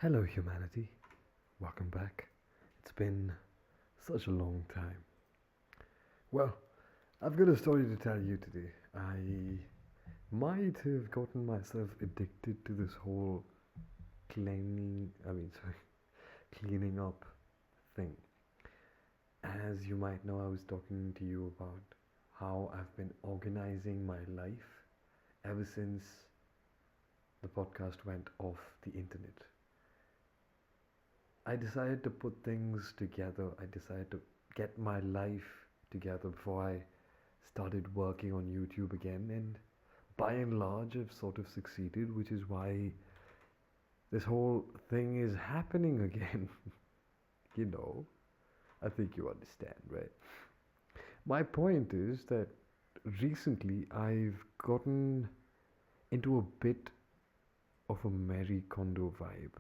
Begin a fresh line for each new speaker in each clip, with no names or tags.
Hello, humanity. Welcome back. It's been such a long time. Well, I've got a story to tell you today. I might have gotten myself addicted to this whole cleaning up thing. As you might know, I was talking to you about how I've been organizing my life ever since the podcast went off the internet. I decided to put things together. I decided to get my life together before I started working on YouTube again. And by and large, I've sort of succeeded, which is why this whole thing is happening again. you know, I think you understand, right? My point is that recently I've gotten into a bit of a Marie Kondo vibe,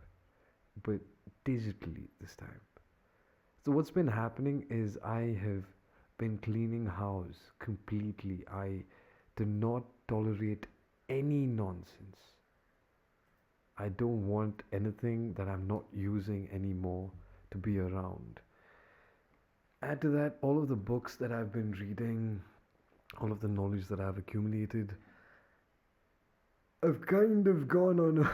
but digitally this time. So what's been happening is I have been cleaning house completely. I do not tolerate any nonsense. I don't want anything that I'm not using anymore to be around. Add to that all of the books that I've been reading, all of the knowledge that I've accumulated. I've kind of gone on a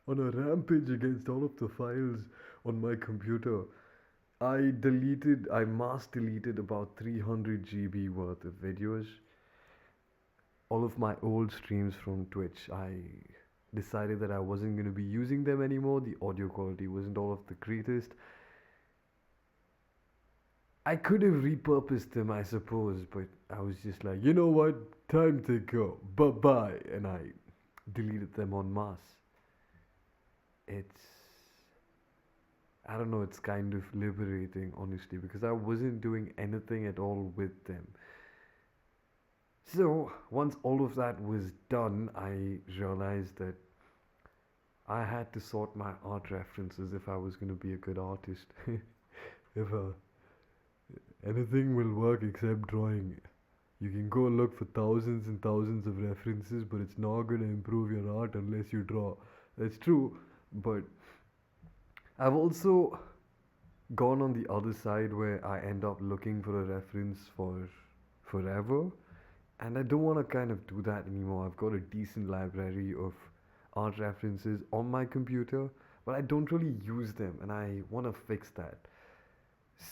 on a rampage against all of the files on my computer. I mass deleted about 300 GB worth of videos. All of my old streams from Twitch, I decided that I wasn't going to be using them anymore. The audio quality wasn't all of the greatest. I could have repurposed them, I suppose, but I was just like, you know what? Time to go. Bye bye. And I deleted them en masse. It's I don't know, it's kind of liberating, honestly, because I wasn't doing anything at all with them. So, once all of that was done, I realized that I had to sort my art references if I was going to be a good artist. if anything will work except drawing. You can go look for thousands and thousands of references, but it's not going to improve your art unless you draw. That's true, but I've also gone on the other side where I end up looking for a reference for forever, and I don't want to kind of do that anymore. I've got a decent library of art references on my computer, but I don't really use them, and I want to fix that.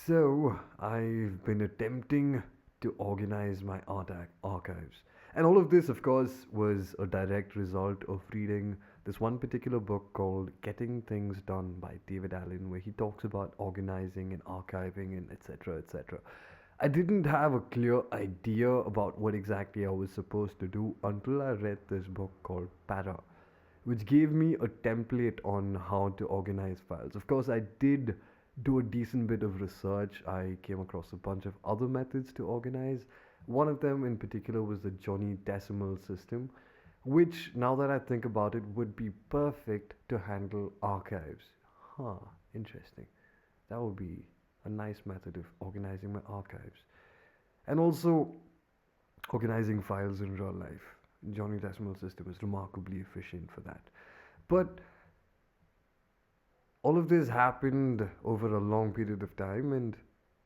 So I've been attempting to organize my archives. And all of this, of course, was a direct result of reading this one particular book called Getting Things Done by David Allen, where he talks about organizing and archiving and etc. etc. I didn't have a clear idea about what exactly I was supposed to do until I read this book called Para, which gave me a template on how to organize files. Of course, I did do a decent bit of research. I came across a bunch of other methods to organize. One of them in particular was the Johnny Decimal system, which, now that I think about it, would be perfect to handle archives. Huh, interesting. That would be a nice method of organizing my archives. And also organizing files in real life. Johnny Decimal system is remarkably efficient for that. But all of this happened over a long period of time, and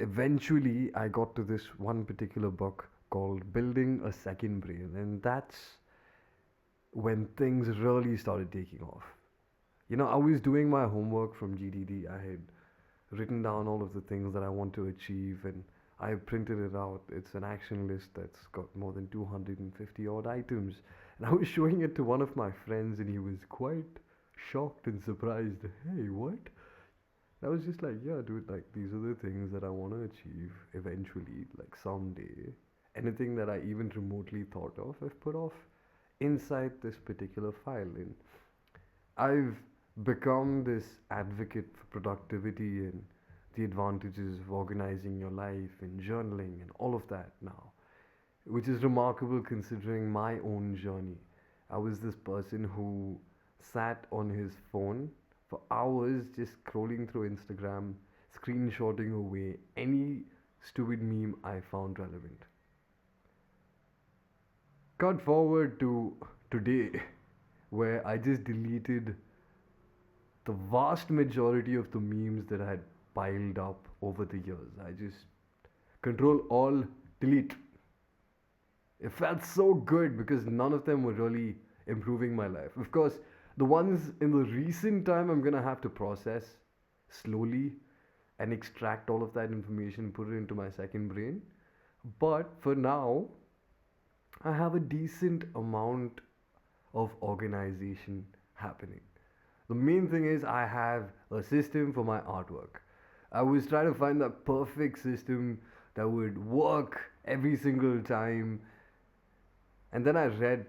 eventually I got to this one particular book called Building a Second Brain, and that's when things really started taking off. I was doing my homework from GDD. I had written down all of the things that I want to achieve, and I printed it out. It's an action list that's got more than 250 odd items, and I was showing it to one of my friends, and he was quite shocked and surprised. Hey, what? I was just like, yeah, dude, like these are the things that I want to achieve eventually, like someday. Anything that I even remotely thought of, I've put off inside this particular file. And I've become this advocate for productivity and the advantages of organizing your life and journaling and all of that now, which is remarkable considering my own journey. I was this person who sat on his phone for hours just scrolling through Instagram, screenshotting away any stupid meme I found relevant. Cut forward to today, where I just deleted the vast majority of the memes that I had piled up over the years. I just control all delete. It felt so good because none of them were really improving my life. Of course, the ones in the recent time I'm gonna have to process slowly and extract all of that information, put it into my second brain. But for now, I have a decent amount of organization happening. The main thing is I have a system for my artwork. I was trying to find that perfect system that would work every single time. And then I read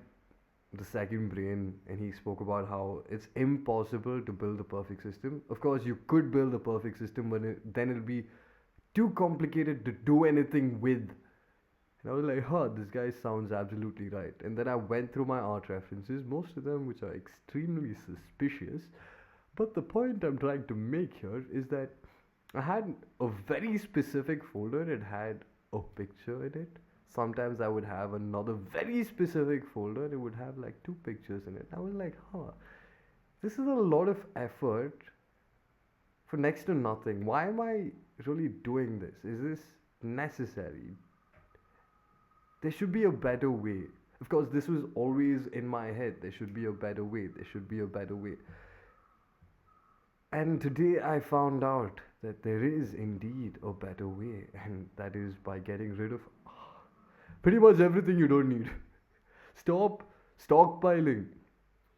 the second brain and he spoke about how it's impossible to build a perfect system. Of course, you could build a perfect system, but then it'll be too complicated to do anything with. And I was like, huh, this guy sounds absolutely right. And then I went through my art references, most of them which are extremely suspicious. But the point I'm trying to make here is that I had a very specific folder, it had a picture in it. Sometimes I would have another very specific folder, and it would have like two pictures in it. I was like, huh, this is a lot of effort for next to nothing. Why am I really doing this? Is this necessary? There should be a better way. Of course, this was always in my head. There should be a better way. There should be a better way. And today I found out that there is indeed a better way, and that is by getting rid of pretty much everything you don't need. Stop stockpiling.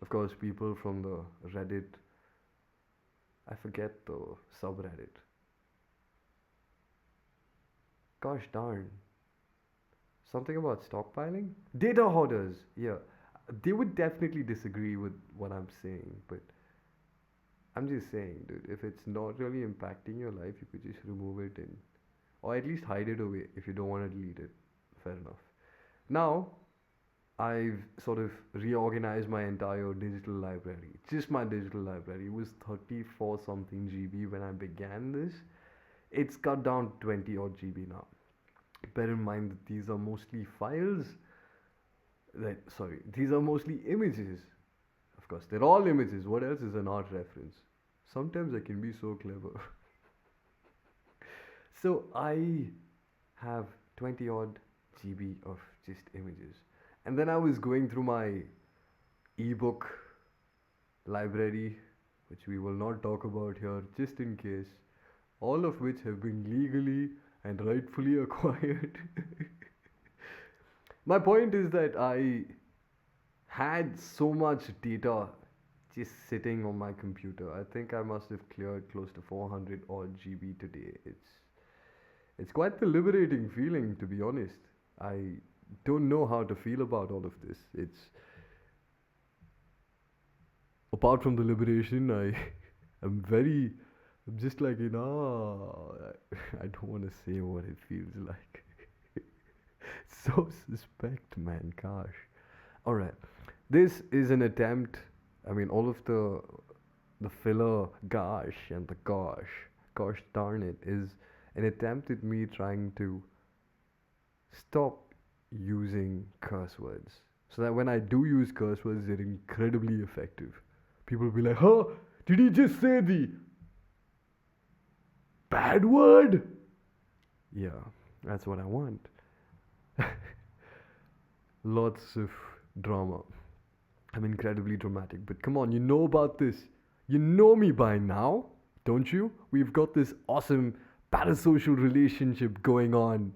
Of course, people from the Reddit, I forget the subreddit. Gosh darn. Something about stockpiling? Data hoarders. Yeah. They would definitely disagree with what I'm saying, but I'm just saying, dude, if it's not really impacting your life, you could just remove it and, or at least hide it away if you don't want to delete it. Fair enough. Now, I've sort of reorganized my entire digital library. Just my digital library. It was 34 something GB when I began this. It's cut down to 20 odd GB now. Bear in mind that these are mostly files. These are mostly images. Of course, they're all images. What else is an art reference? Sometimes I can be so clever. So I have 20 odd GB of just images. And then I was going through my ebook library, which we will not talk about here, just in case, all of which have been legally and rightfully acquired. My point is that I had so much data just sitting on my computer. I think I must have cleared close to 400 odd GB today. It's quite the liberating feeling, to be honest. I don't know how to feel about all of this. It's apart from the liberation, I'm just like, I don't want to say what it feels like. So suspect, man, gosh. Alright, this is an attempt, all of the filler gosh and the gosh darn it, is an attempt at me trying to stop using curse words. So that when I do use curse words, they're incredibly effective. People will be like, huh? Did he just say the bad word? Yeah, that's what I want. Lots of drama. I'm incredibly dramatic, but come on, you know about this. You know me by now, don't you? We've got this awesome parasocial relationship going on.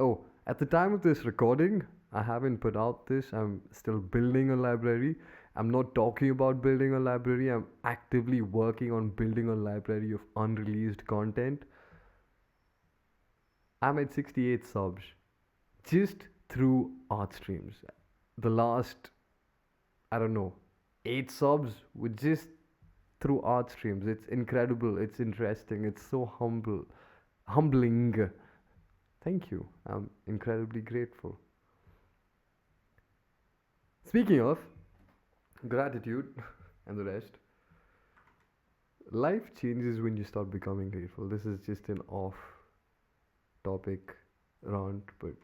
Oh, at the time of this recording, I haven't put out this. I'm still building a library. I'm not talking about building a library. I'm actively working on building a library of unreleased content. I'm at 68 subs just through art streams. The last, 8 subs were just through art streams. It's incredible. It's interesting. It's so humbling. Thank you. I'm incredibly grateful. Speaking of gratitude and the rest, life changes when you start becoming grateful. This is just an off topic rant, but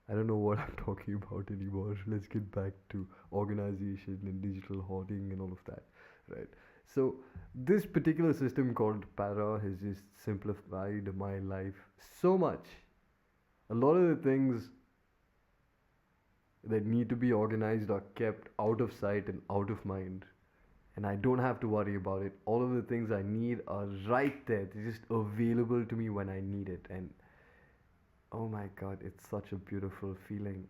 I don't know what I'm talking about anymore. Let's get back to organization and digital hoarding and all of that. right? So this particular system called para has just simplified my life so much. A lot of the things that need to be organized are kept out of sight and out of mind. And I don't have to worry about it. All of the things I need are right there. They're just available to me when I need it. And oh my god, it's such a beautiful feeling.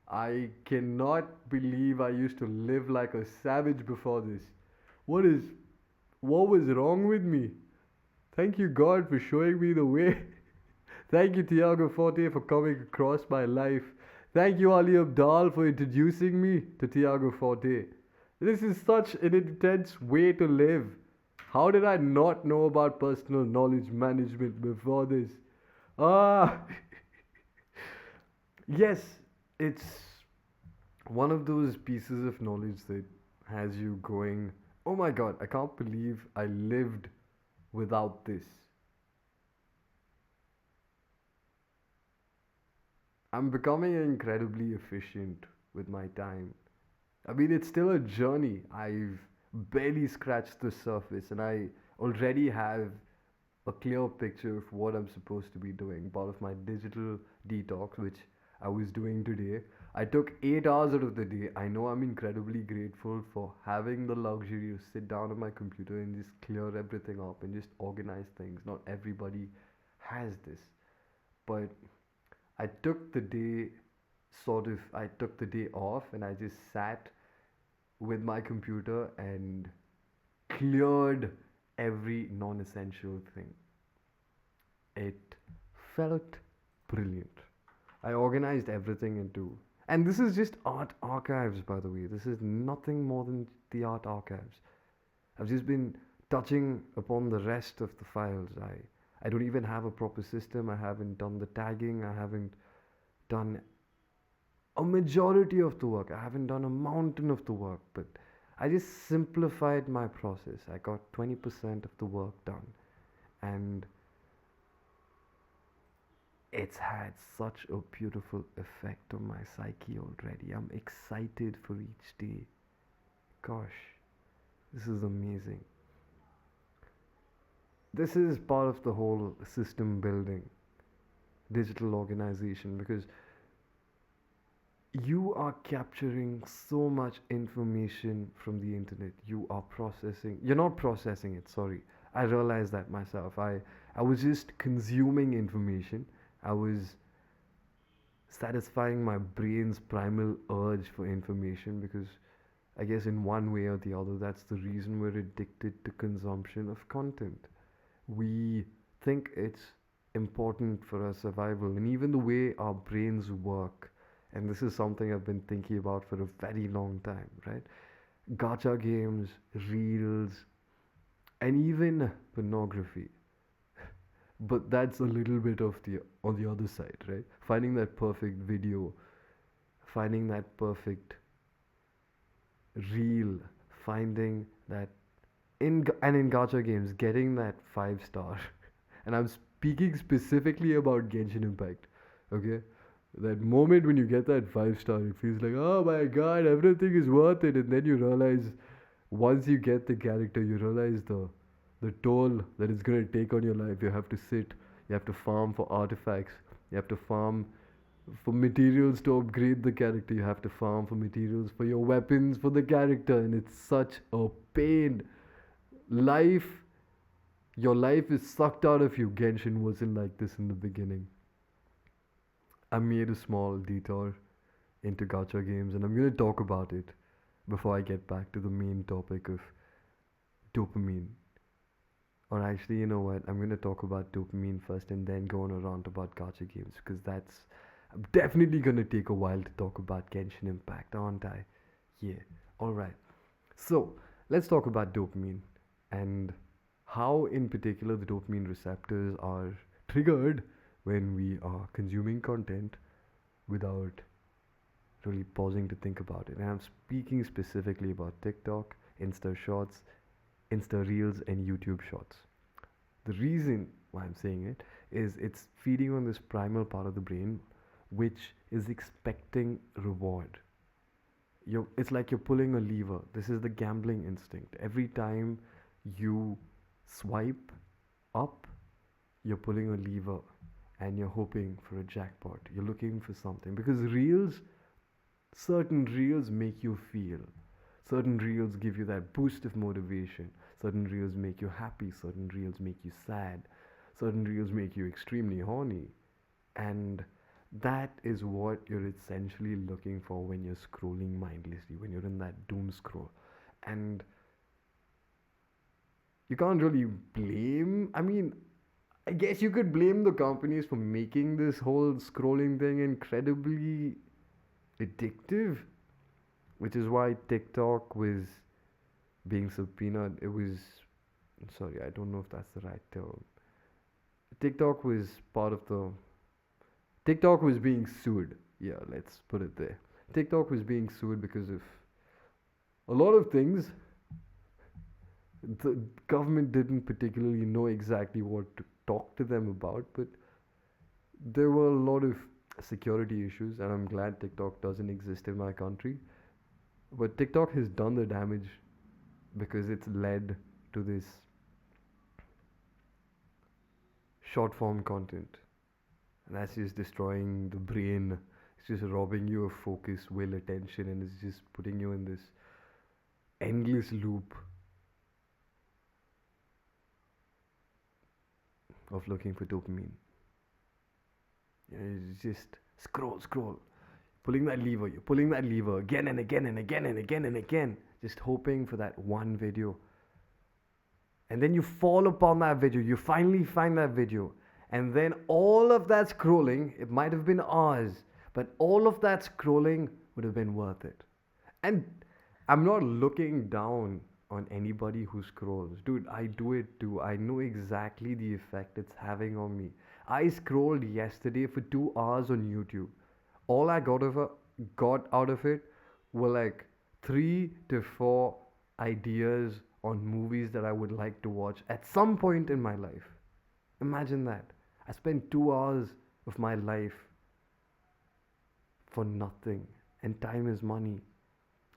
I cannot believe I used to live like a savage before this. What is what was wrong with me? Thank you God for showing me the way. Thank you Tiago Forte for coming across my life. Thank you Ali Abdal for introducing me to Tiago Forte. This is such an intense way to live. How did I not know about personal knowledge management before this? Ah, yes, it's one of those pieces of knowledge that has you going, oh my god, I can't believe I lived without this. I'm becoming incredibly efficient with my time. I mean, it's still a journey. I've barely scratched the surface, and I already have a clear picture of what I'm supposed to be doing. Part of my digital detox, which I was doing today. I took 8 hours out of the day. I know I'm incredibly grateful for having the luxury to sit down on my computer and just clear everything up and just organize things. Not everybody has this. But I took the day I took the day off and I just sat with my computer and cleared every non essential thing. It felt brilliant. I organized everything into. And this is just art archives, by the way. This is nothing more than the art archives. I've just been touching upon the rest of the files. I don't even have a proper system. I haven't done the tagging. I haven't done a majority of the work. I haven't done a mountain of the work, but I just simplified my process. I got 20% of the work done, and it's had such a beautiful effect on my psyche already. I'm excited for each day. Gosh, this is amazing. This is part of the whole system building, digital organization, because you are capturing so much information from the internet. You're not processing it, sorry. I realized that myself. I was just consuming information. I was satisfying my brain's primal urge for information because I guess in one way or the other that's the reason we're addicted to consumption of content. We think it's important for our survival and even the way our brains work. And this is something I've been thinking about for a very long time, right? Gacha games, reels, and even pornography. But that's a little bit of the on the other side, right? Finding that perfect video, finding that perfect reel, finding that in gacha games, getting that 5 star. And I'm speaking specifically about Genshin Impact, okay? That moment when you get that 5 star, it feels like, oh my god, everything is worth it. And then you realize, once you get the character, you realize the toll that it's gonna take on your life. You have to sit, you have to farm for artifacts, you have to farm for materials to upgrade the character, you have to farm for materials for your weapons for the character, and it's such a pain. Life, your life is sucked out of you. Genshin wasn't like this in the beginning. I made a small detour into gacha games and I'm going to talk about it before I get back to the main topic of dopamine. Or actually, you know what? I'm going to talk about dopamine first and then go on a rant about gacha games because that's definitely going to take a while to talk about Genshin Impact, aren't I? Yeah. Alright. So, let's talk about dopamine and how, in particular, the dopamine receptors are triggered when we are consuming content without really pausing to think about it. And I'm speaking specifically about TikTok, Insta Shorts, Insta Reels, and YouTube Shorts. The reason why I'm saying it is it's feeding on this primal part of the brain which is expecting reward. It's like you're pulling a lever. This is the gambling instinct. Every time you swipe up, you're pulling a lever and you're hoping for a jackpot. You're looking for something because certain reels make you feel. Certain reels give you that boost of motivation. Certain reels make you happy. Certain reels make you sad. Certain reels make you extremely horny. And that is what you're essentially looking for when you're scrolling mindlessly, when you're in that doom scroll. And you can't really blame, I mean, I guess you could blame the companies for making this whole scrolling thing incredibly addictive, which is why TikTok was being subpoenaed. It was, sorry, I don't know if that's the right term. TikTok was part of the TikTok was being sued. Yeah, let's put it there. TikTok was being sued because of a lot of things. The government didn't particularly know exactly what to talk to them about, but there were a lot of security issues, and I'm glad TikTok doesn't exist in my country. But TikTok has done the damage because it's led to this short form content, and that's just destroying the brain. It's just robbing you of focus, will, attention, and it's just putting you in this endless loop of looking for dopamine. It's just scroll, scroll, you're pulling that lever again and again and again and again and again, just hoping for that one video. And then you fall upon that video, you finally find that video, and then all of that scrolling, it might have been hours, but all of that scrolling would have been worth it. And I'm not looking down on anybody who scrolls. Dude, I do it too. I know exactly the effect it's having on me. I scrolled yesterday for 2 hours on YouTube. All I got out of it were like 3 to 4 ideas on movies that I would like to watch at some point in my life. Imagine that. I spent 2 hours of my life for nothing, and time is money.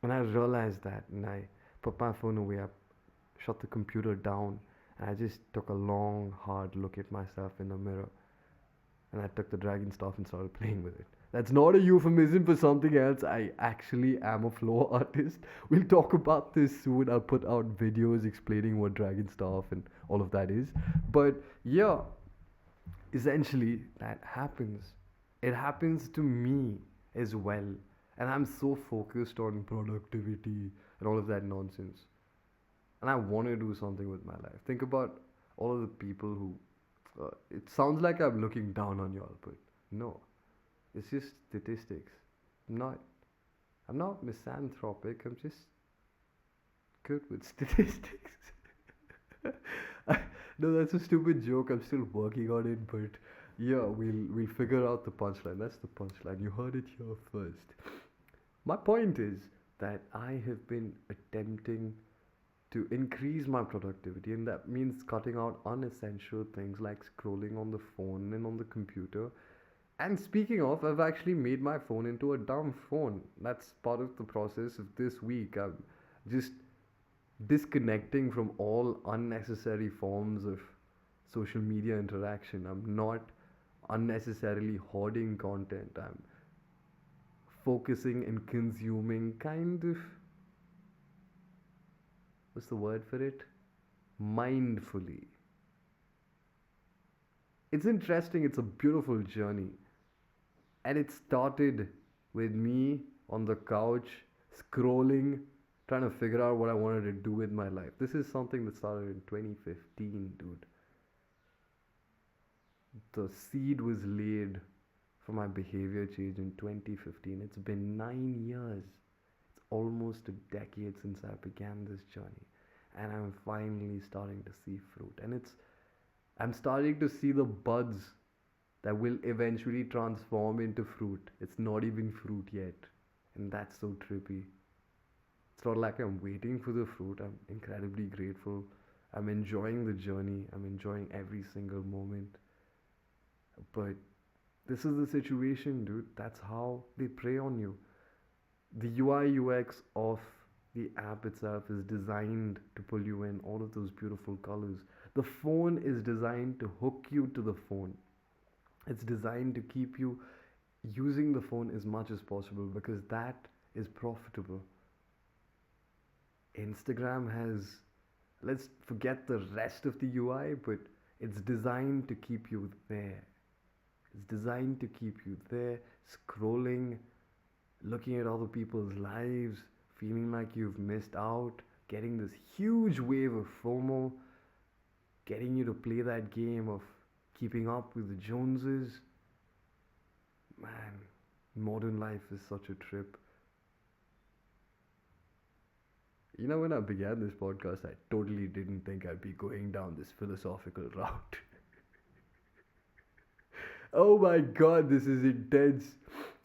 And I realized that, and I put my phone away, I shut the computer down, and I just took a long, hard look at myself in the mirror. And I took the dragon staff and started playing with it. That's not a euphemism for something else. I actually am a floor artist. We'll talk about this soon. I'll put out videos explaining what dragon staff and all of that is. But yeah, essentially, that happens. It happens to me as well. And I'm so focused on productivity and all of that nonsense. And I want to do something with my life. Think about all of the people who. It sounds like I'm looking down on y'all, but no. It's just statistics. I'm not. I'm not misanthropic. I'm just good with statistics. No, that's a stupid joke. I'm still working on it, but yeah, we'll figure out the punchline. That's the punchline. You heard it here first. My point is that I have been attempting to increase my productivity, and that means cutting out unessential things like scrolling on the phone and on the computer. And speaking of, I've actually made my phone into a dumb phone. That's part of the process of this week. I'm just disconnecting from all unnecessary forms of social media interaction. I'm not unnecessarily hoarding content. I'm focusing and consuming kind of, what's the word for it? Mindfully. It's interesting, it's a beautiful journey. And it started with me on the couch, scrolling, trying to figure out what I wanted to do with my life. This is something that started in 2015, dude. The seed was laid for my behavior change in 2015. It's been 9 years. It's almost a decade since I began this journey. And I'm finally starting to see fruit. And I'm starting to see the buds that will eventually transform into fruit. It's not even fruit yet. And that's so trippy. It's not like I'm waiting for the fruit. I'm incredibly grateful. I'm enjoying the journey. I'm enjoying every single moment. But this is the situation, dude. That's how they prey on you. the UI UX of the app itself is designed to pull you in all of those beautiful colors. The phone is designed to hook you to the phone. It's designed to keep you using the phone as much as possible because that is profitable. Instagram has, let's forget the rest of the UI, but it's designed to keep you there. It's designed to keep you there, scrolling, looking at other people's lives, feeling like you've missed out, getting this huge wave of FOMO, getting you to play that game of keeping up with the Joneses. Man, modern life is such a trip. You know, when I began this podcast, I totally didn't think I'd be going down this philosophical route. Oh my god, this is intense.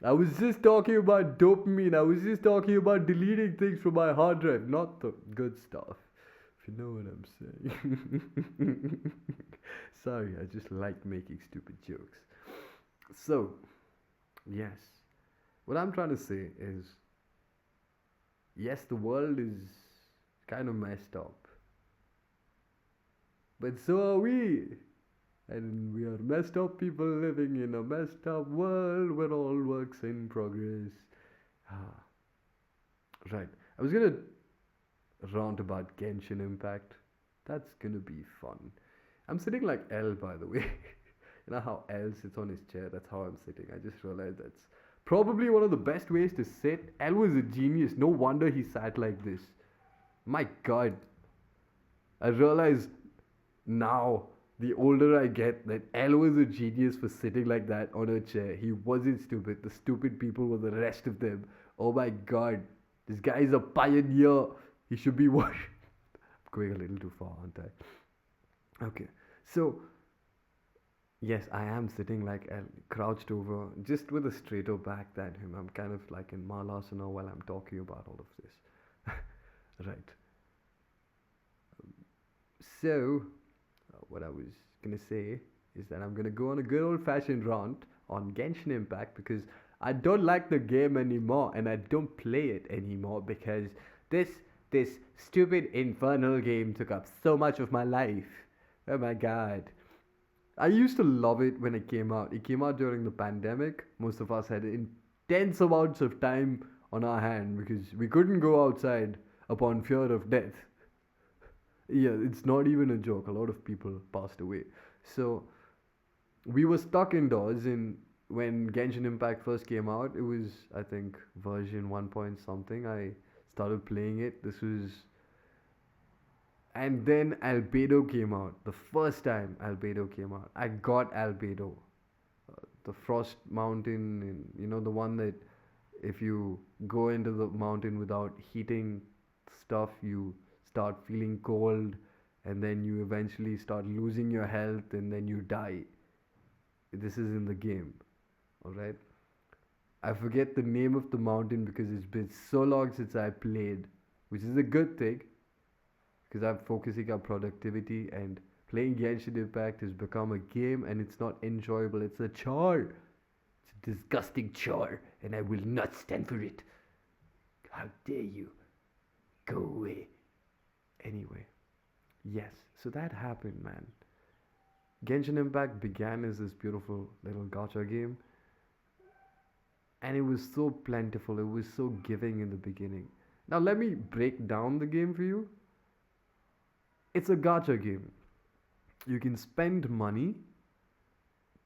I was just talking about dopamine. I was just talking about deleting things from my hard drive, not the good stuff. If you know what I'm saying. Sorry, I just like making stupid jokes. So, yes. What I'm trying to say is, yes, the world is kind of messed up. But so are we. And we are messed up people living in a messed up world where all works in progress. Ah. Right. I was gonna rant about Genshin Impact. That's gonna be fun. I'm sitting like L, by the way. You know how L sits on his chair? That's how I'm sitting. I just realized that's probably one of the best ways to sit. L was a genius. No wonder he sat like this. My god. I realize now, the older I get, that L was a genius for sitting like that on a chair. He wasn't stupid. The stupid people were the rest of them. Oh my god. This guy is a pioneer. He should be worried. I'm going a little too far, aren't I? Okay. So, yes, I am sitting like L, crouched over, just with a straighter back than him. I'm kind of like in Malasana while I'm talking about all of this. Right. So, what I was gonna say is that I'm gonna go on a good old fashioned rant on Genshin Impact because I don't like the game anymore and I don't play it anymore because this stupid infernal game took up so much of my life. Oh my god. I used to love it when it came out. It came out during the pandemic. Most of us had intense amounts of time on our hand because we couldn't go outside upon fear of death. Yeah, it's not even a joke. A lot of people passed away. So we were stuck indoors in when Genshin Impact first came out. It was, I think, version 1 point something. I started playing it. This was, and then Albedo came out. The first time Albedo came out, I got Albedo, the Frost Mountain, and you know the one that if you go into the mountain without heating stuff, you start feeling cold, and then you eventually start losing your health, and then you die. This is in the game, all right. I forget the name of the mountain because it's been so long since I played, which is a good thing because I'm focusing on productivity, and playing Genshin Impact has become a game and it's not enjoyable. It's a chore. It's a disgusting chore and I will not stand for it. How dare you? Go away. Anyway, yes, so that happened, man. Genshin Impact began as this beautiful little gacha game, and it was so plentiful, it was so giving in the beginning. Now, let me break down the game for you. It's a gacha game. You can spend money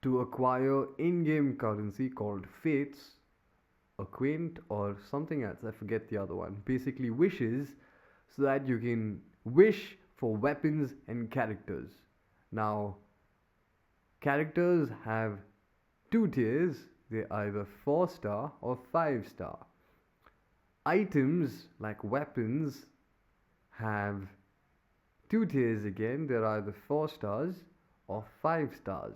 to acquire in game currency called fates, acquaint, or something else. I forget the other one. Basically, wishes, so that you can wish for weapons and characters. Now, characters have two tiers. They're either 4-star or 5-star. Items like weapons have two tiers again. They're either 4 stars or 5 stars.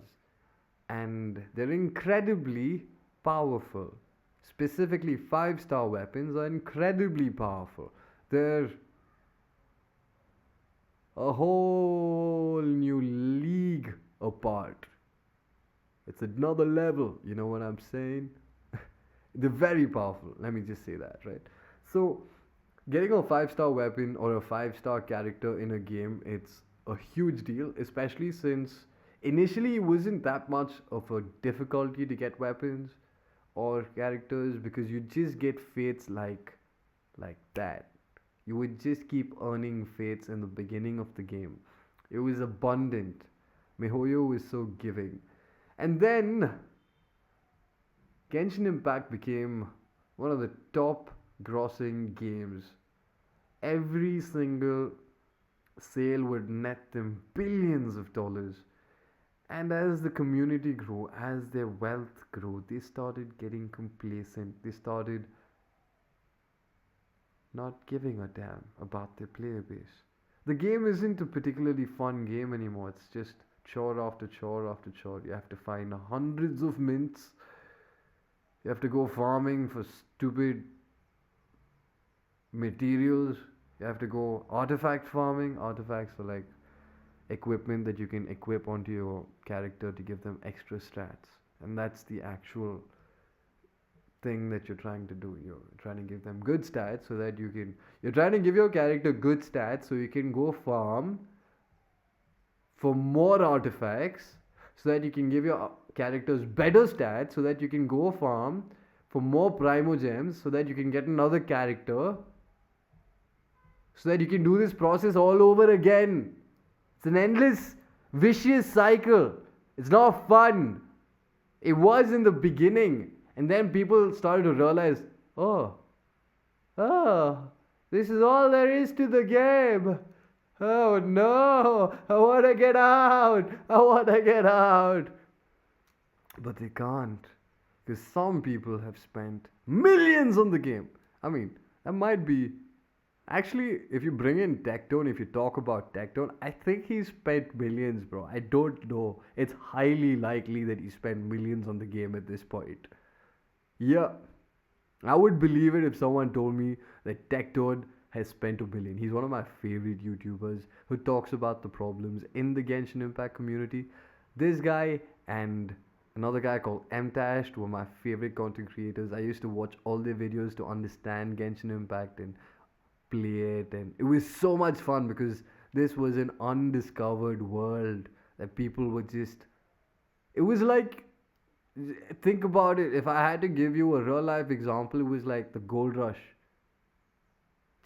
And they're incredibly powerful. Specifically, 5-star weapons are incredibly powerful. They're a whole new league apart. It's another level, you know what I'm saying? They're very powerful. Let me just say that, right? So, getting a 5-star weapon or a 5-star character in a game, it's a huge deal, especially since initially it wasn't that much of a difficulty to get weapons or characters because you just get fates like that. You would just keep earning fates in the beginning of the game. It was abundant. MiHoYo was so giving. And then Genshin Impact became one of the top grossing games. Every single sale would net them billions of dollars. And as the community grew, as their wealth grew, they started getting complacent. They started not giving a damn about their player base. The game isn't a particularly fun game anymore. It's just chore after chore after chore. You have to find hundreds of mints. You have to go farming for stupid materials. You have to go artifact farming. Artifacts are like equipment that you can equip onto your character to give them extra stats. And that's the actual thing that you're trying to do. You're trying to give them good stats so that you're trying to give your character good stats so you can go farm for more artifacts so that you can give your characters better stats so that you can go farm for more primogems so that you can get another character so that you can do this process all over again. It's an endless vicious cycle. It's not fun. It was in the beginning, and then people started to realize, oh, this is all there is to the game. Oh no, I want to get out. I want to get out. But they can't, because some people have spent millions on the game. I mean, that might be. Actually, if you bring in Tectone, if you talk about Tectone, I think he spent millions, bro. I don't know. It's highly likely that he spent millions on the game at this point. Yeah, I would believe it if someone told me that Tectone has spent $1 billion. He's one of my favorite YouTubers who talks about the problems in the Genshin Impact community. This guy and another guy called MTash were my favorite content creators. I used to watch all their videos to understand Genshin Impact and play it, and it was so much fun because this was an undiscovered world that people were just. It was like, think about it. If I had to give you a real life example, it was like the gold rush,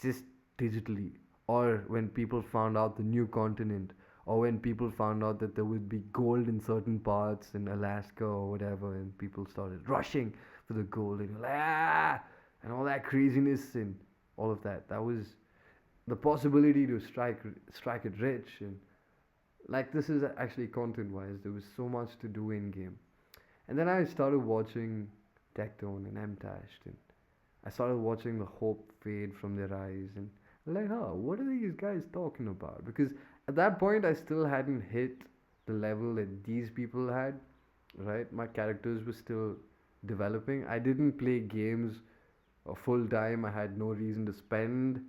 just digitally, or when people found out the new continent, or when people found out that there would be gold in certain parts in Alaska or whatever, and people started rushing for the gold, and like, and all that craziness and all of that. That was the possibility to strike it rich, and like this is actually content wise. There was so much to do in game, and then I started watching Tectone and MTash, and I started watching the hope fade from their eyes, and like, what are these guys talking about? Because at that point, I still hadn't hit the level that these people had, right? My characters were still developing. I didn't play games full time. I had no reason to spend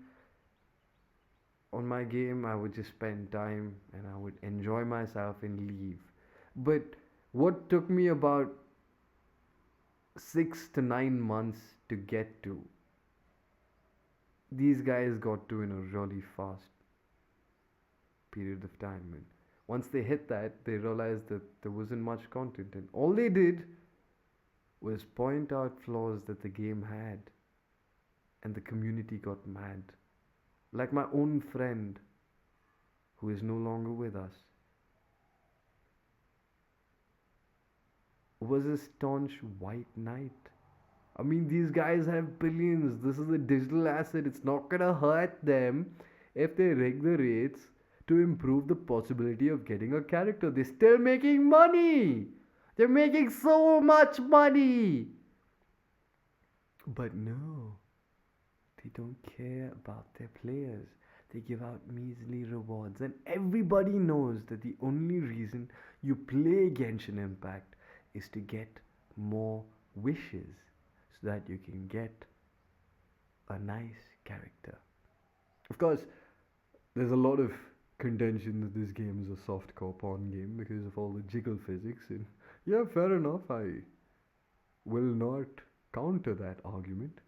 on my game. I would just spend time and I would enjoy myself and leave. But what took me about 6 to 9 months to get to, these guys got to in a really fast period of time. And once they hit that, they realized that there wasn't much content, and all they did was point out flaws that the game had, and the community got mad. Like my own friend, who is no longer with us, was a staunch white knight. I mean, these guys have billions. This is a digital asset. It's not gonna hurt them if they rig the rates to improve the possibility of getting a character. They're still making money. They're making so much money. But no, they don't care about their players. They give out measly rewards. And everybody knows that the only reason you play Genshin Impact is to get more wishes so that you can get a nice character. Of course, there's a lot of contention that this game is a softcore porn game because of all the jiggle physics, and yeah, fair enough. I will not counter that argument.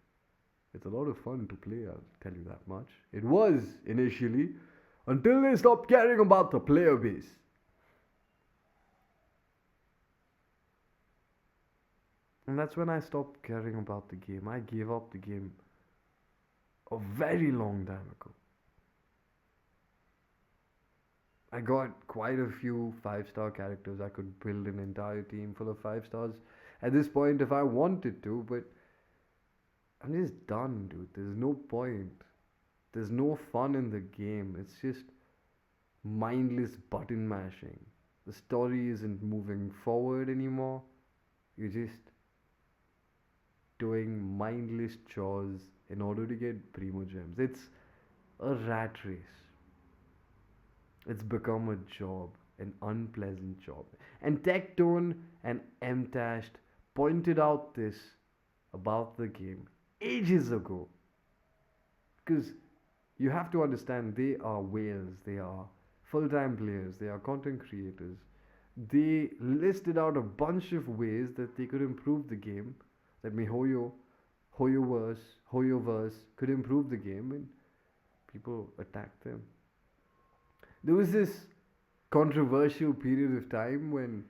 It's a lot of fun to play, I'll tell you that much. It was initially, until they stopped caring about the player base. And that's when I stopped caring about the game. I gave up the game a very long time ago. I got quite a few 5-star characters. I could build an entire team full of 5 stars at this point if I wanted to, but I'm just done, dude. There's no point. There's no fun in the game. It's just mindless button mashing. The story isn't moving forward anymore. You're just doing mindless chores in order to get primo gems. It's a rat race. It's become a job, an unpleasant job. And Tectone and Mtashed pointed out this about the game ages ago. Because you have to understand, they are whales, they are full-time players, they are content creators. They listed out a bunch of ways that they could improve the game, that MiHoYo, HoYoverse could improve the game, and people attacked them. There was this controversial period of time when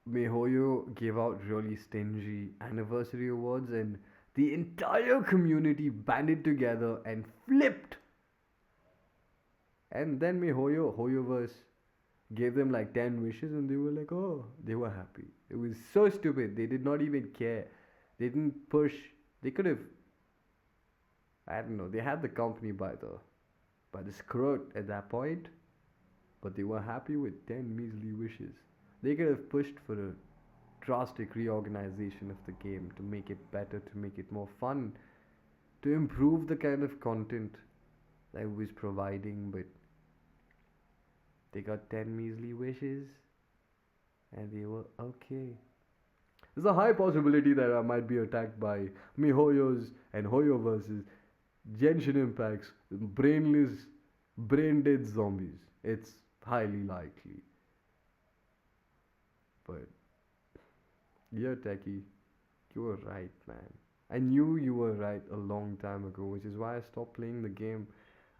MiHoYo gave out really stingy anniversary awards, and the entire community banded together and flipped. And then HoYoverse gave them like 10 wishes, and they were like, oh, they were happy. It was so stupid. They did not even care. They didn't push. They could have, I don't know, they had the company by the scrot at that point, but they were happy with 10 measly wishes. They could have pushed for a drastic reorganization of the game to make it better, to make it more fun, to improve the kind of content that it was providing, but they got 10 measly wishes and they were okay. There's a high possibility that I might be attacked by MiHoYos and HoYoverses, Genshin Impacts, brainless, brain dead zombies. It's highly likely. But yeah, Techie, you were right, man. I knew you were right a long time ago, which is why I stopped playing the game.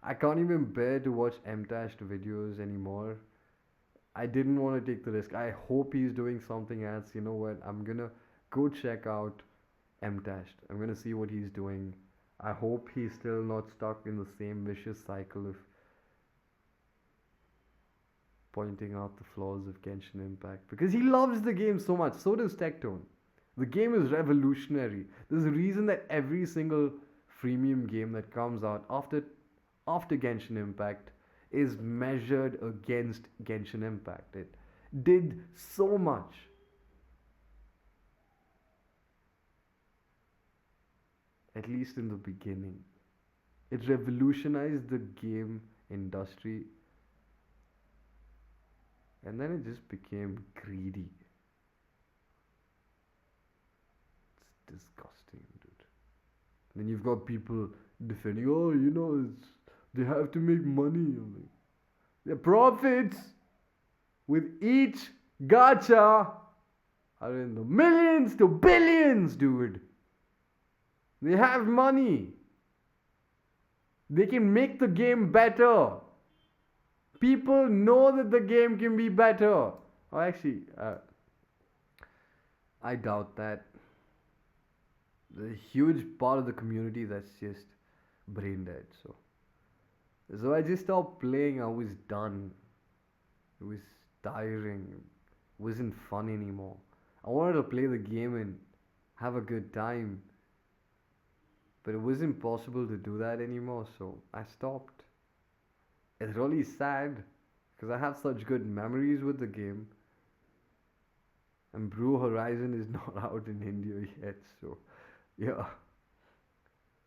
I can't even bear to watch Mtashed videos anymore. I didn't want to take the risk. I hope he's doing something else. You know what? I'm gonna go check out Mtashed. I'm gonna see what he's doing. I hope he's still not stuck in the same vicious cycle of pointing out the flaws of Genshin Impact, because he loves the game so much. So does Tectone. The game is revolutionary. There's a reason that every single freemium game that comes out after Genshin Impact is measured against Genshin Impact. It did so much. At least in the beginning. It revolutionized the game industry, and then it just became greedy. It's disgusting, dude. Then you've got people defending, oh, you know, they have to make money. Like, their profits with each gacha are in the millions to billions, dude. They have money. They can make the game better. People know that the game can be better. Oh, actually, I doubt that. There's a huge part of the community that's just brain dead. So I just stopped playing. I was done. It was tiring. It wasn't fun anymore. I wanted to play the game and have a good time, but it wasn't possible to do that anymore, so I stopped. It's really sad because I have such good memories with the game, and Brew Horizon is not out in India yet, so yeah.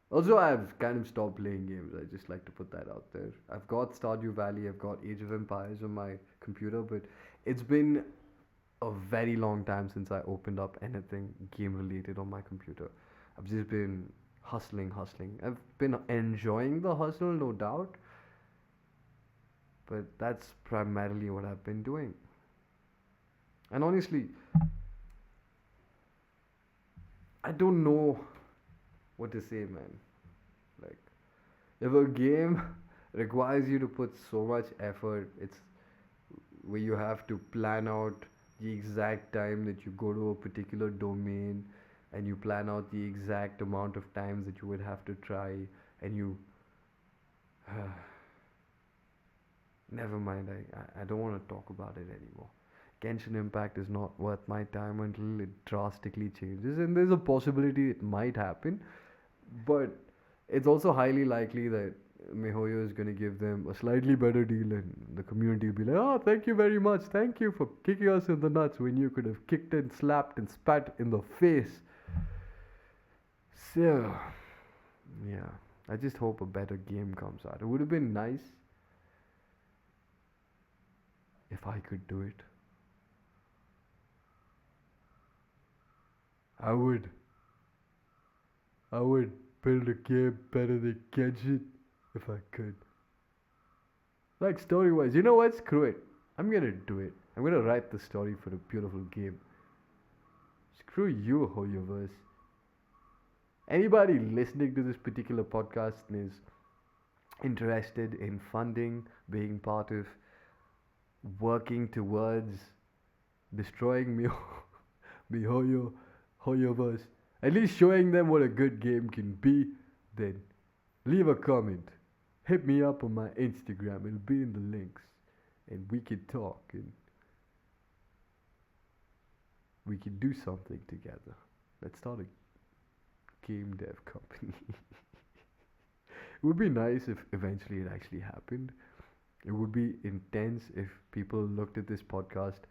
Also, I've kind of stopped playing games. I just like to put that out there. I've got Stardew Valley, I've got Age of Empires on my computer, but it's been a very long time since I opened up anything game related on my computer. I've just been hustling. I've been enjoying the hustle, no doubt, but that's primarily what I've been doing. And honestly, I don't know what to say, man. Like, if a game requires you to put so much effort, it's where you have to plan out the exact time that you go to a particular domain, and you plan out the exact amount of times that you would have to try, and you never mind. I don't want to talk about it anymore. Genshin Impact is not worth my time until it drastically changes, and there's a possibility it might happen, but it's also highly likely that MiHoYo is going to give them a slightly better deal, and the community will be like, "Oh, thank you very much. Thank you for kicking us in the nuts when you could have kicked and slapped and spat in the face." So, yeah, I just hope a better game comes out. It would have been nice if I could do it. I would. I would build a game better than Genshin if I could. Like story wise, you know what? Screw it. I'm gonna do it. I'm gonna write the story for a beautiful game. Screw you, Hoyoverse. Anybody listening to this particular podcast and is interested in funding, being part of, working towards destroying me, MiHoYo, Hoyoverse, at least showing them what a good game can be, then leave a comment. Hit me up on my Instagram. It'll be in the links. And we can talk and we can do something together. Let's start a game dev company. It would be nice if eventually it actually happened. It would be intense if people looked at this podcast,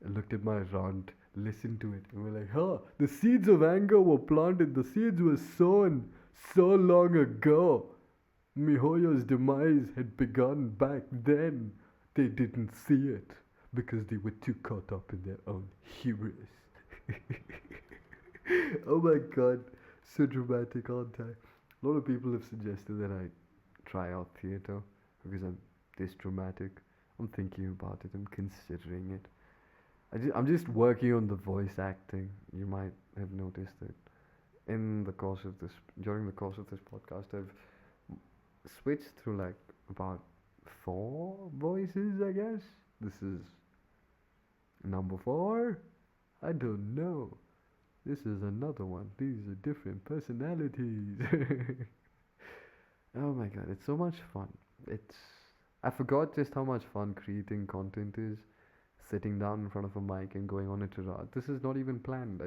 looked at my rant, listened to it, and were like, huh, the seeds of anger were planted, the seeds were sown so long ago. MiHoYo's demise had begun back then. They didn't see it because they were too caught up in their own hubris. Oh my god, so dramatic, aren't I? A lot of people have suggested that I try out theatre because I'm this dramatic. I'm thinking about it, I'm considering it. I'm just working on the voice acting. You might have noticed that during the course of this podcast, I've switched through like about 4 voices, I guess. This is number 4. I don't know. This is another one. These are different personalities. Oh my god, it's so much fun. I forgot just how much fun creating content is. Sitting down in front of a mic and going on a tirade. This is not even planned.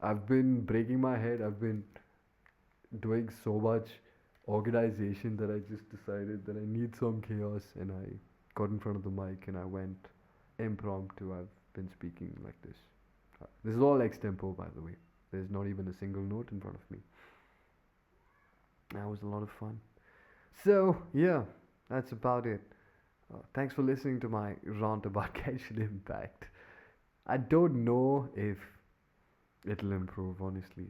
I've been breaking my head. I've been doing so much organization that I just decided that I need some chaos, and I got in front of the mic and I went impromptu. I've been speaking like this. This is all extempo, by the way. There's not even a single note in front of me. That was a lot of fun. So, yeah, that's about it. Thanks for listening to my rant about Genshin Impact. I don't know if it'll improve, honestly.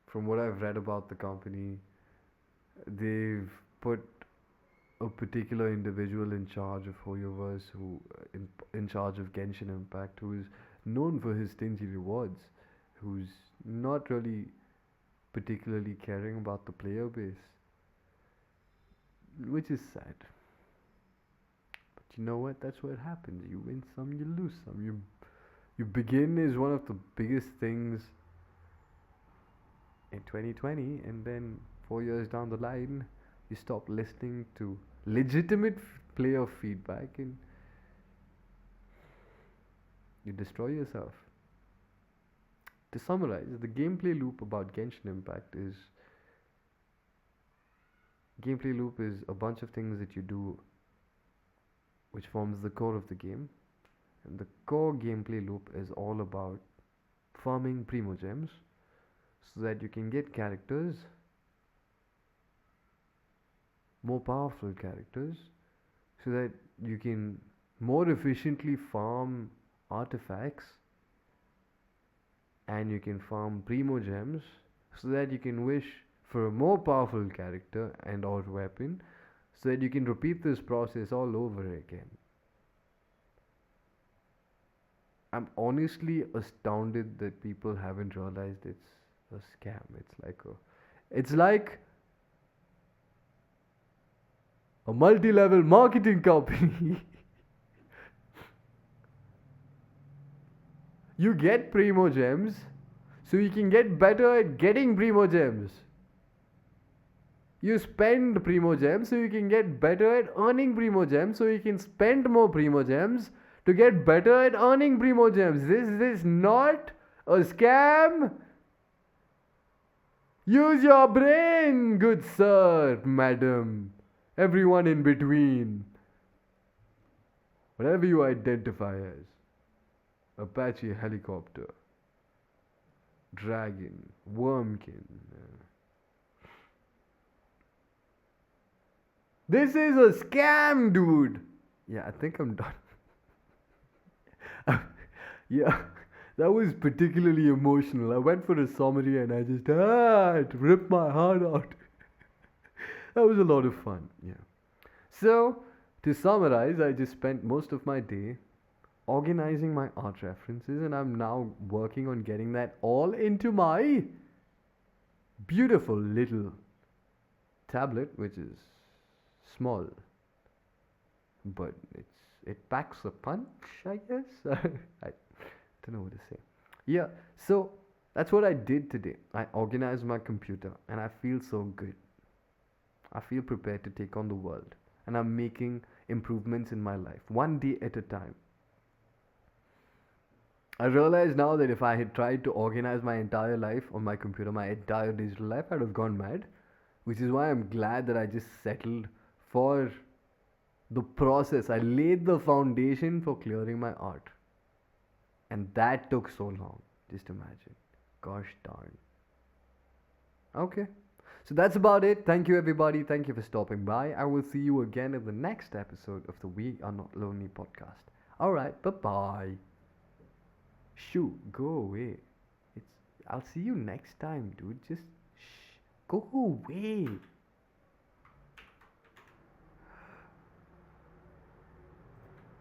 From what I've read about the company, they've put a particular individual in charge of Hoyoverse, in charge of Genshin Impact, who is known for his stingy rewards, who's not really particularly caring about the player base, which is sad. But you know what? That's what happens. You win some, you lose some. You begin is one of the biggest things in 2020, and then 4 years down the line, you stop listening to legitimate player feedback and you destroy yourself. To summarize, the gameplay loop about Genshin Impact is a bunch of things that you do which forms the core of the game, and the core gameplay loop is all about farming primogems so that you can get characters, more powerful characters, so that you can more efficiently farm artifacts, and you can farm primogems so that you can wish for a more powerful character and or weapon, so that you can repeat this process all over again. I'm honestly astounded that people haven't realized it's a scam. It's like a multi-level marketing company. You get Primo Gems, so you can get better at getting Primo Gems. You spend Primo Gems, so you can get better at earning Primo Gems, so you can spend more Primo Gems to get better at earning Primo Gems. This is not a scam. Use your brain, good sir, madam, everyone in between. Whatever you identify as. Apache helicopter, dragon, wormkin. This is a scam, dude. Yeah, I think I'm done. Yeah, that was particularly emotional. I went for a summary and I just it ripped my heart out. That was a lot of fun. Yeah. So, to summarize, I just spent most of my day organizing my art references, and I'm now working on getting that all into my beautiful little tablet, which is small, but it packs a punch, I guess. I don't know what to say. Yeah, so that's what I did today. I organized my computer, and I feel so good. I feel prepared to take on the world, and I'm making improvements in my life, one day at a time. I realize now that if I had tried to organize my entire life on my computer, my entire digital life, I'd have gone mad. Which is why I'm glad that I just settled for the process. I laid the foundation for clearing my art. And that took so long. Just imagine. Gosh darn. Okay. So that's about it. Thank you, everybody. Thank you for stopping by. I will see you again in the next episode of the We Are Not Lonely podcast. Alright, bye bye. Shoo, go away. I'll see you next time, dude. Just go away.